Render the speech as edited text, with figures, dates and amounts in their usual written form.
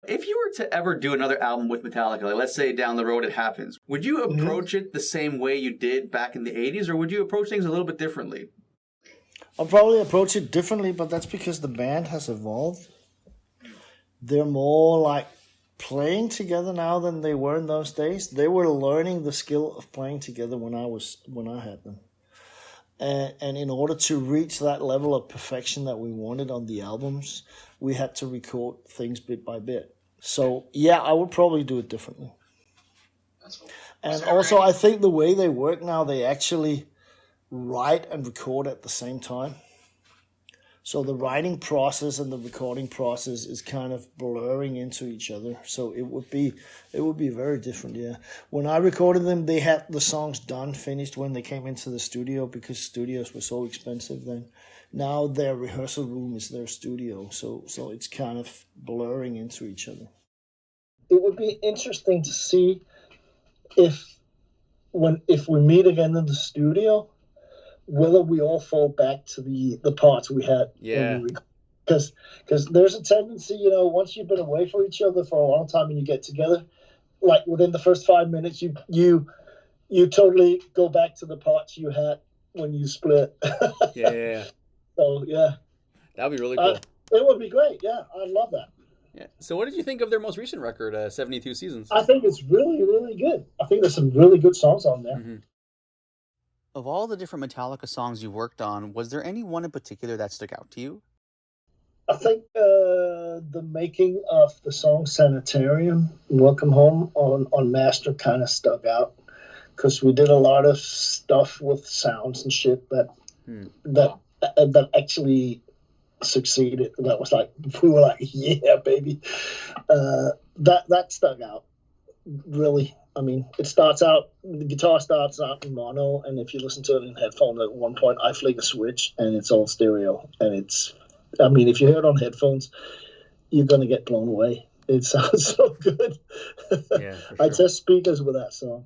If you were to ever do another album with Metallica, like let's say down the road it happens, would you approach it the same way you did back in the 80s, or would you approach things a little bit differently? I'll probably approach it differently, but that's because the band has evolved. They're more like playing together now than they were in those days. They were learning the skill of playing together when I had them. And in order to reach that level of perfection that we wanted on the albums, we had to record things bit by bit. So, yeah, I would probably do it differently. And also, I think the way they work now, they actually write and record at the same time. So the writing process and the recording process is kind of blurring into each other. So it would be very different, yeah. When I recorded them, they had the songs done, finished when they came into the studio because studios were so expensive then. Now their rehearsal room is their studio, so it's kind of blurring into each other. It would be interesting to see if we meet again in the studio, whether we all fall back to the parts we had. Yeah. Because there's a tendency, once you've been away from each other for a long time and you get together, like within the first 5 minutes, you totally go back to the parts you had when you split. Yeah. So, yeah. That would be really cool. It would be great, yeah. I'd love that. Yeah. So what did you think of their most recent record, 72 Seasons? I think it's really, really good. I think there's some really good songs on there. Mm-hmm. Of all the different Metallica songs you've worked on, was there any one in particular that stuck out to you? I think the making of the song Sanitarium, Welcome Home on Master kind of stuck out because we did a lot of stuff with sounds and shit that actually succeeded. That was like, we were like, yeah, baby. That stuck out, really. I mean, the guitar starts out in mono, and if you listen to it in headphones, at one point I flick a switch, and it's all stereo. And if you hear it on headphones, you're going to get blown away. It sounds so good. Yeah, for sure. I test speakers with that song.